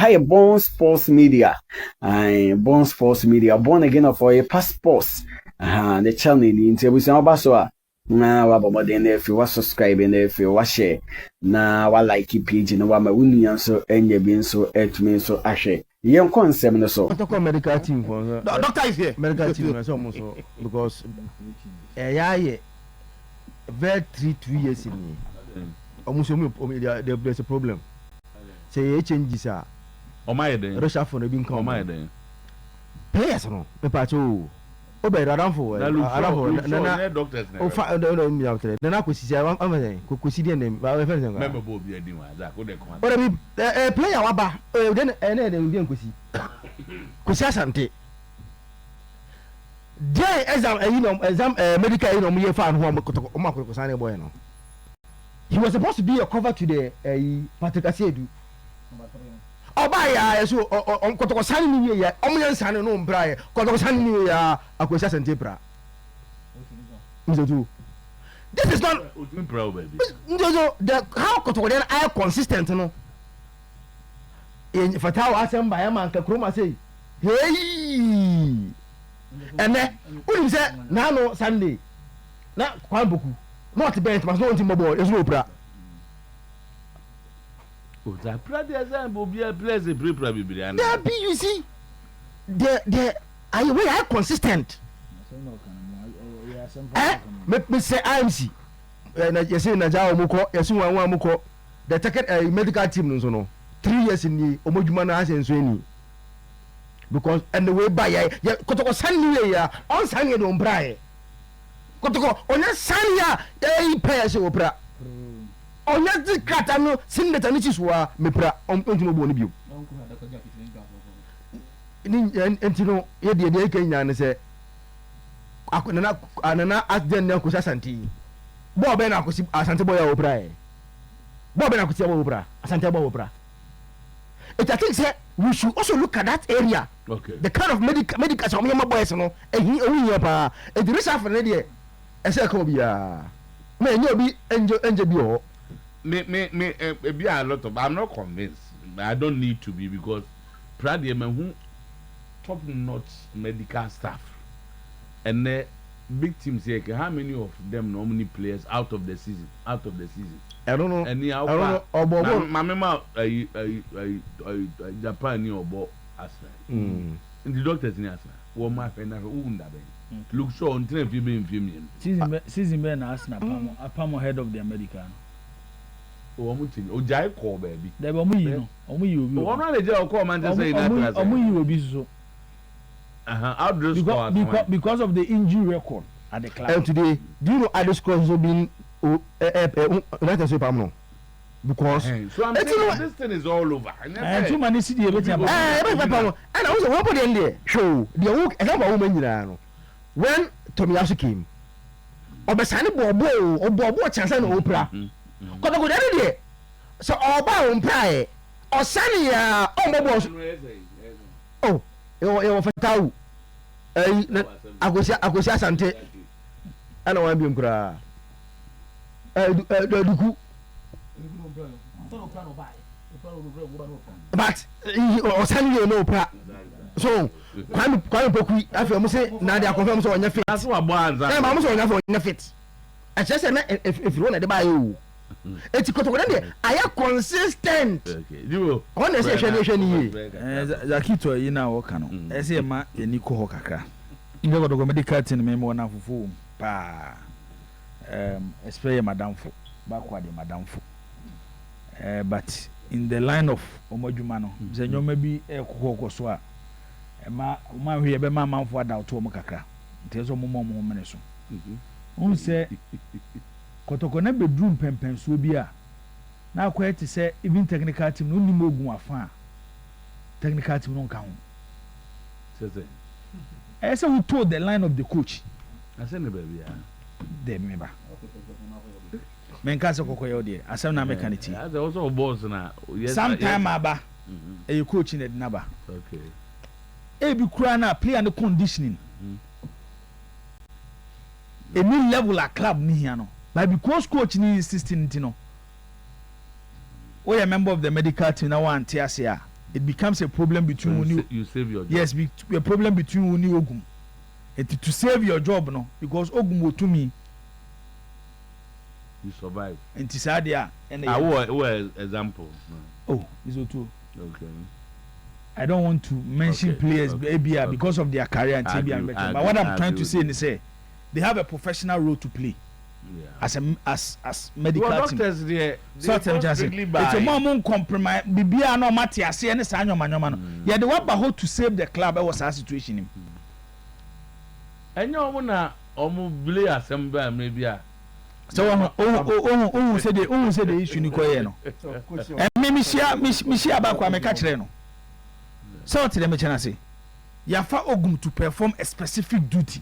Hi, Born Sports Media. Born Sports Media. Born again for a passports. The channel in Tebusan Baswa. Na waba den if you subscribe and if you share na wa like page no wa ma wunian so enye bi so etumi so ahwe yen concept no so Kotoko medical team for doctor is here medical team na so almost because yeah very 2 years in almost there's a problem say e changes are o my den Russia for be come o my den players no me pa cho o be radam for na doctors na o fa no mi outre na ko sisi am ko sidi dem ba we fence me bo bi adin wa za ko de ko o be player wa ba den dem ko si Akwasi Asante dey exam medical no me fa no o ma ko sane boy no he was supposed to be a cover to the Patrick Asiedu Oba ya so Kotoko sane ni ya omyan sane no mbra ya Kotoko sane ni ya Akwasi Asante pra Njojo this is not proud baby Njojo the how Kotoko then are consistent no in Fataw asem ba ya man ka kroma say hey ene unim say na no Sunday na Kwame Poku not bench mas no ntimbo ball ezo opra o za pra de exam bo bia place prepare bibiri ana there be you see the we are consistent me say IMC na yesi na jawo muko yesi wanwa muko the second medical team no no 3 years ni omodwuma na asenso ni because and the way by ya Kotoko sanni ya on sanni do mbrae Kotoko onya sanni ya pay se opra onya dikata no sineta ni chiswa mepra ontimo bo ni bio ni entino ye de kenya ne se anana accident na Akwasi Asante bo be na Akwasi Asante boy ya opra bo be na Akwasi opra Asante bo opra I think say we should also look at that area. Okay. The kind of medical some young boys no e pa e the research for there e say come bia me nyo bi enje bi ho me be a lot of I'm not convinced. I don't need to be because proud the man top notch medical staff and the big teams here how many of them normally players out of the season I don't know. Mama Japan ni obo Arsenal. In the doctors ni Arsenal. Wo ma fe na who unda ben. Look sure on train fi be mfiem. Season ben Arsenal apamo head of the American. O mu tin o jai call baby. Dey bo mu yi no. O mu yi obi. O no le jai call Manchester United. O mu yi obi so. Because of the injury record at the club. And today, do you know Ado scores have been United Super no? Because so I'm saying this thing is all over. And too many city e betia. And I was one put in there. Show the work example woman nyina no. When Tomiyasu came, obesani bobo chance na opera. Kotoko dey there. So oba ompra osani ya ombobo. Oh, e Fataw. Akwasi Asante. Ana wan bi mkura. Eduku. But osani no pra. So Kwame Poku afi mo say na dey confirm so onya fit. That's what boys are. Na ma mo so onya fit. I just say na if you want dey buy you. Eti Kotoko dey aya consistent. Okay. You on dey say hwe ni. Zakito yi na wo ka no. E say ma eni ko ho kakra. Nge Kotoko medical team me mo na fufu pa. Especially madamfo backward madamfo but in the line of omodwuma no ze nyoma bi ekokoko so a ma hwe be ma manfo adawto mo kakra ntezo mo mene so on se Kotoko na bedroom pempenso bi a na akwa ti se even technical team no ni mogun afa technical team no kan ho say who told the line of the coach I say ne baby de member menka se kokoyo de asem na mekaniti as also boss na sometime aba e coach na dinaba okay e bi kura na player no conditioning e new level a club ni here no but because coach ni 16 no we a member of the medical team na wan tia se a it becomes a problem between you save your job. Yes, a problem between Uni Ogum. And to save your job, no, because Ogum will to me. You survive. And Tisadia and example. Oh, it's O2. Okay. I don't want to mention players because of their career and TB. But what I'm trying to say is, they have a professional role to play. Yeah. As medical team. Doctors there. It's a more compromise. Bibia no Matias and Sanyo Manyoman. Yeah, the one baho to save the club. I was a situation. And you wanna play assembly maybe. So said the issue Nikoyeno. And me share about Kwame Kachreno. So to them say, Yafa Ogum to perform a specific duty.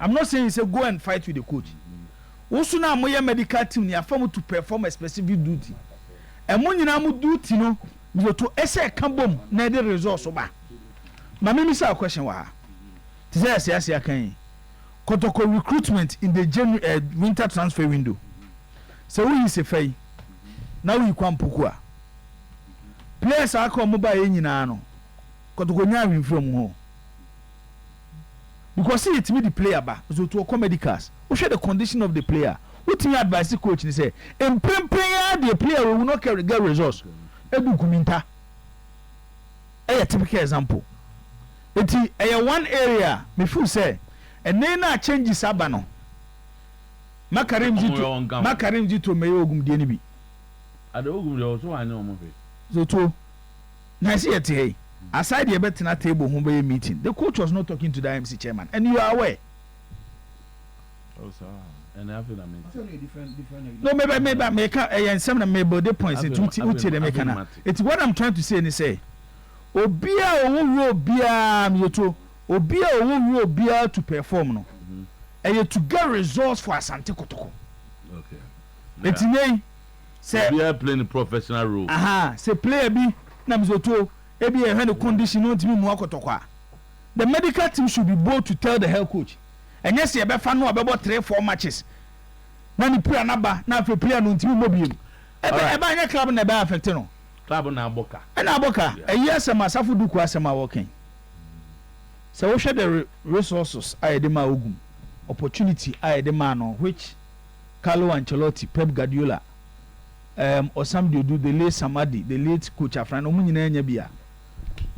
I'm not saying say go and fight with the coach. Also now my medical team Yafa to perform a specific duty. And when you now duty no, you to essay kambom na the results oba. My me say a question wa. Ti say akan. Kotoko recruitment in the winter transfer window. So we is a fay. Now we Kwame Poku. Players are come mobile nyina no. Kotoko nya from home. Because see it me the player ba so to comedicals. We share the condition of the player. What you advise the coach ni say, "En player the player will not carry get results." Eduku minta. A typical example. Eti one area me feel say and then na changes abano. Makarim Jito may Ogum Denibi. At the Ogum also I know of it. So to Nancy at hey. Aside the better table home meeting, the coach was not talking to the MC chairman, and you are aware. Oh, sir. And I feel I mean different. No, maybe make a some maybe the points it the mechanic. It's what I'm trying to say and say. Obia owo bia myoto obia owo bia to perform no. And to get results for Asante Kotoko. Okay. It's nay say we are playing a professional role. Say player be na mzoto ebi e the condition no timi mu Kotoko. The medical team should be bold to tell the health coach. And yes, you be fan no about 3-4 matches. Na ni player na ba na fe player no timi mobile. Eba anya club na be affect no. Club na Aboka. And Aboka, a year some Asafu Duku asema working. So we share the resources I the Ogum. Opportunity I the man on which Carlo Ancelotti, Pep Guardiola, or some do the late Samadi, the late coach Afran Omunina Nyabia.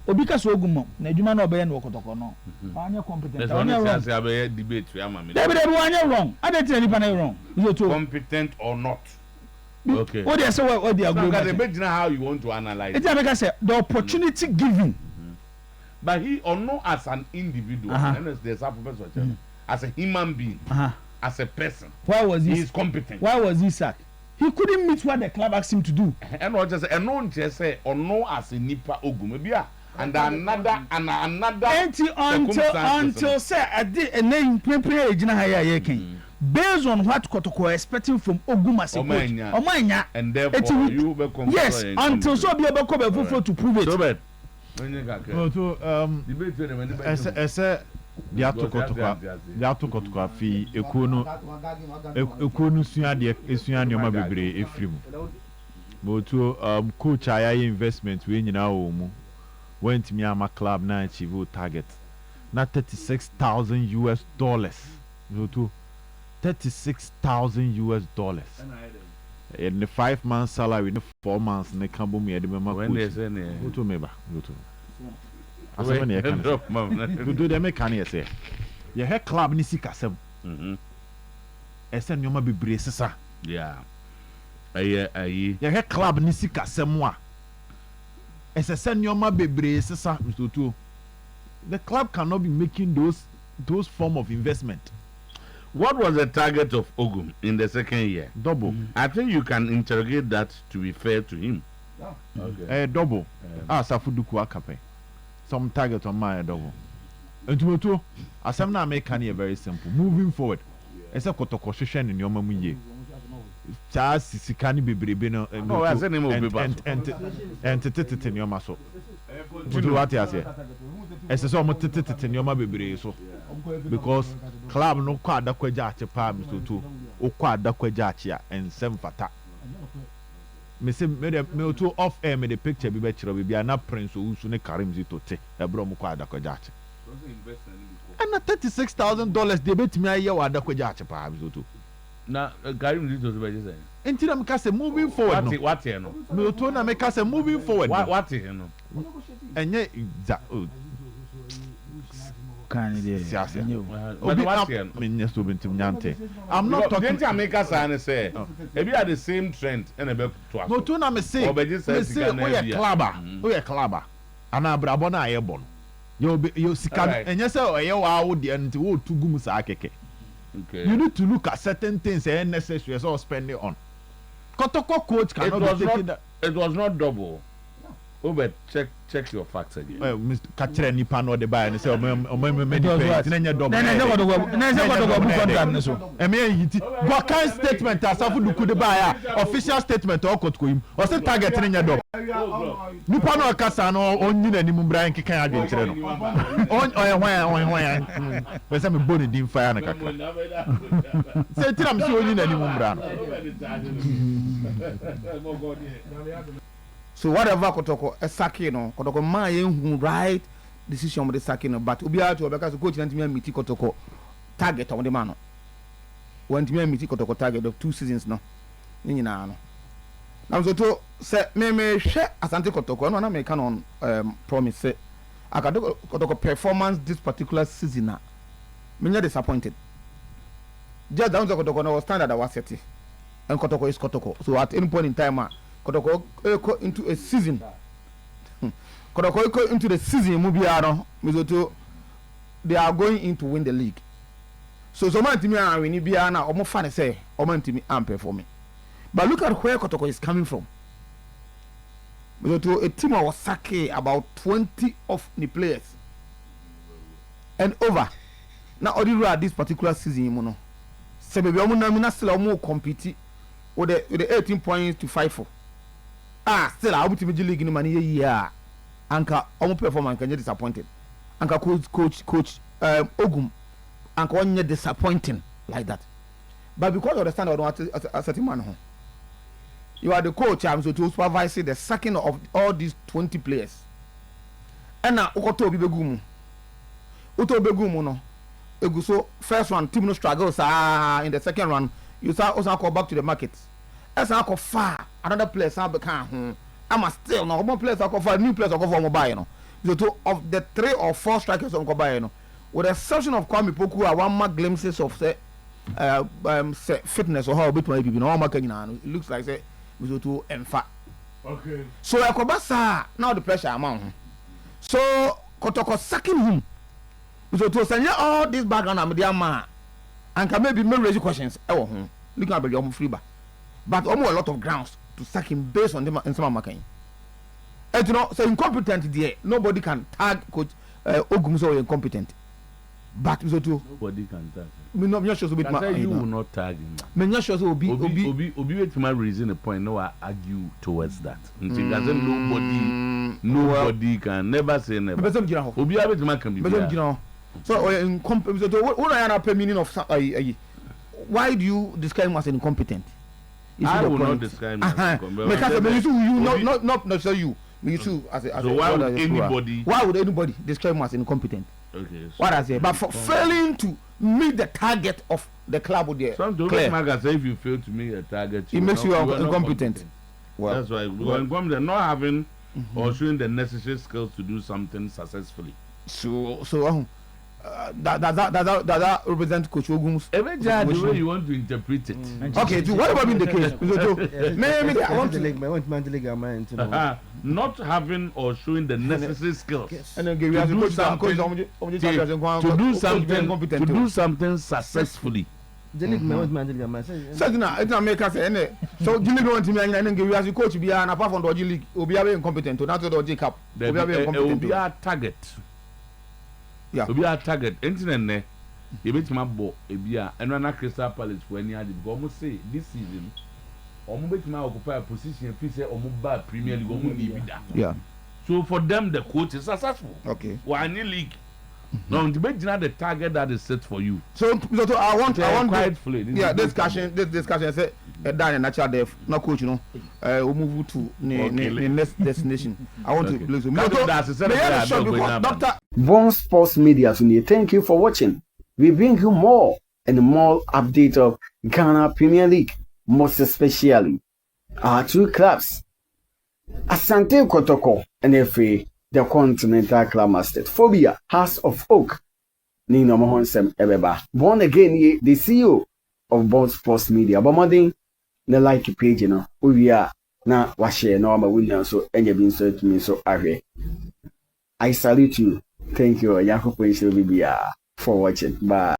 Obika Sogumo, Najuma no Ben Wokotoko no. Anya competent. There's only a debate to Yamami. Everyone wrong. I didn't tell anybody wrong. Competent or not. Okay. What they say what they are going to imagine how you want to analyze it. It's say the opportunity given. But he or no as an individual, as a human being, as a person. Why was he is competent? Why was he sacked? He couldn't meet what the club asked him to do. And not just say or no as a nipa ogumebia and another until say a name prepare based on what Kotoko are expecting from Ogum as a coach. Omanya. And therefore you become yes, until so be able to prove it. So bad. Kotoko fi ekono sua de esua nyoma bebre efrim botu coach aya investment we nyina wo mu went me ama club na achieve target na $36,000 botu $36,000 in the 5 months salary in the 4 months ne kambo me de mema coach botu meba botu asema ne kan do de me kan yese ye he club ni sikasem ese nyoma bebre sesa yeah ayi ye he club ni sikasem a ese se nyoma bebre sesa mtoto the club cannot be making those form of investment. What was the target of Ogum in the second year? Double. I think you can interrogate that to be fair to him. Okay. Double. Asafu Duku akape. Some target on my double. And to asem na make can very simple. Moving forward. Ese Kotoko hwehwe ne nyoma mu ye. Charles Sikani bebrebe no. No, I say name of people. And tete nyoma so. Do what you say. Ese so mo tete nyoma bebrebe so. Because club no kwa adakwaja ache pa mr2 o kwa adakwaja ache a ensem fata me say me to off air me the picture bi be kire bi na prince Owusu ne Karim Zito e bro mo kwa Adakwajache and $36,000 they bet me aye wa Adakwajache pa Zito na Karim Zito be say enti na me ka say moving forward no what here no me to na me ka say moving forward what here no enye kan dey I'm not talking to America say if you are the same trend and be to no to na me say we clubber ana brabo na aye bon yo sika enye say oye wa wo de nti wo tugum sa akeke you need to look at certain things and necessary so spend it on Kotoko coach cannot be taking that. It was not double. But check your facts again. Mr. Kachere nipa no de buy and say o me pay tinenya double. Na say go contract so. E me yiti. What kind statement asafu duku de buy official statement o Kotoko him. O say target tinenya double. Nipa no kasa no onyi na nimu bra nkikan adwen kire no. On hwan. We say me boni din fire na kaka. Say tira me say onyi na nimu bra no. So whatever Kotoko sacking no Kotoko man who right decision with the sacking but obi out to because coach na ntimi meet Kotoko target on the man no when ntimi meet Kotoko target of 2 seasons no nyina no na so to say me hwe Asante Kotoko no na me can on promise say akado Kotoko performance this particular season na me disappointed just down to Kotoko no standard that was set and Kotoko is Kotoko so at any point in time Kotoko go into a season. Kotoko go into the season mubiano mizoto they are going in to win the league. So man timi an win bia na omo fa ne say omo ntimi am performing. But look at where Kotoko is coming from. Mizoto a team was sacking about 20 of the players. And over. Now Odiru at this particular season you know. Se be omo na mina still omo compete with the 18 points to 5-4. Still I would be league in money year. Anka omo performance can get disappointed. Anka coach Ogum anka onye disappointing like that. But because of the standard of a certain man, you are the coach. I'm so to supervise the sacking of all these 20 players. And now Ukoto Begumu. Uto Begumu no. Eguso first one team no struggles in the second one. You start also go back to the market. As I go far, another place I become. I'm still no more players I go for new players I go for mobile no. So two of the 3 or 4 strikers on Kobaye no, with the exception of Kwame Poku, I want more glimpses of say fitness or how bit my people. No more can it looks like say we to emfa. Okay. So Akobasa now the pressure amount. So Kotoko sacking him. So to send all this background I'm the man and can maybe raise questions. Looking at the free back. But almost a lot of grounds to sack him based on them in some marking. And you know, so incompetent there, nobody can tag coach Ogum so incompetent. But so too nobody can tag. Me not sure so bit you will not tag him. Me not sure so obi wait my reason a point no I argue towards that. Nobody can never say never. Obi wait my can be. So incompetent. So what I am meaning of why do you describe him as incompetent? I will not describe him as incompetent. Because not necessarily you. Me too as a so why would anybody? Why would anybody describe him as incompetent? Okay. So what I say, but for failing to meet the target of the club with there. Some don't say if you fail to meet a target, it makes you incompetent. Well, that's why they're not having or showing the necessary skills to do something successfully. So that represent Coach Ogum's the way you want to interpret it. Okay, so what about in the case? Maybe I want to not having or showing the necessary skills and then to do something successfully. So it's not make us say so Gilly want to me and give you as a coach be an apart from the League will be incompetent to not to Jacob will be our target. Yeah. Will be our target. Internet you bet my bo ebia and na Crystal Palace for any other because almost say this season omo bet my occupy a position feel say omo ba Premier League omo need be that. Yeah. So for them the coach is successful. Okay. One league No, the target that is set for you. So I want quite fully. Discussion say down in natural death. No coach, we move to the next destination. I want to place Doctor Born Sports Media, thank you for watching. We bring you more and more update of Ghana Premier League, most especially our two clubs, Asante Kotoko and FA, the Continental Club Master, Phobia, House of Oak, Nino Mohonsem Ebeba. Born again, the CEO of Born Sports Media. Bomoding the like page, we are now washe normal William so and you've been so to me so I salute you. Thank you, Yakupo for watching. Bye.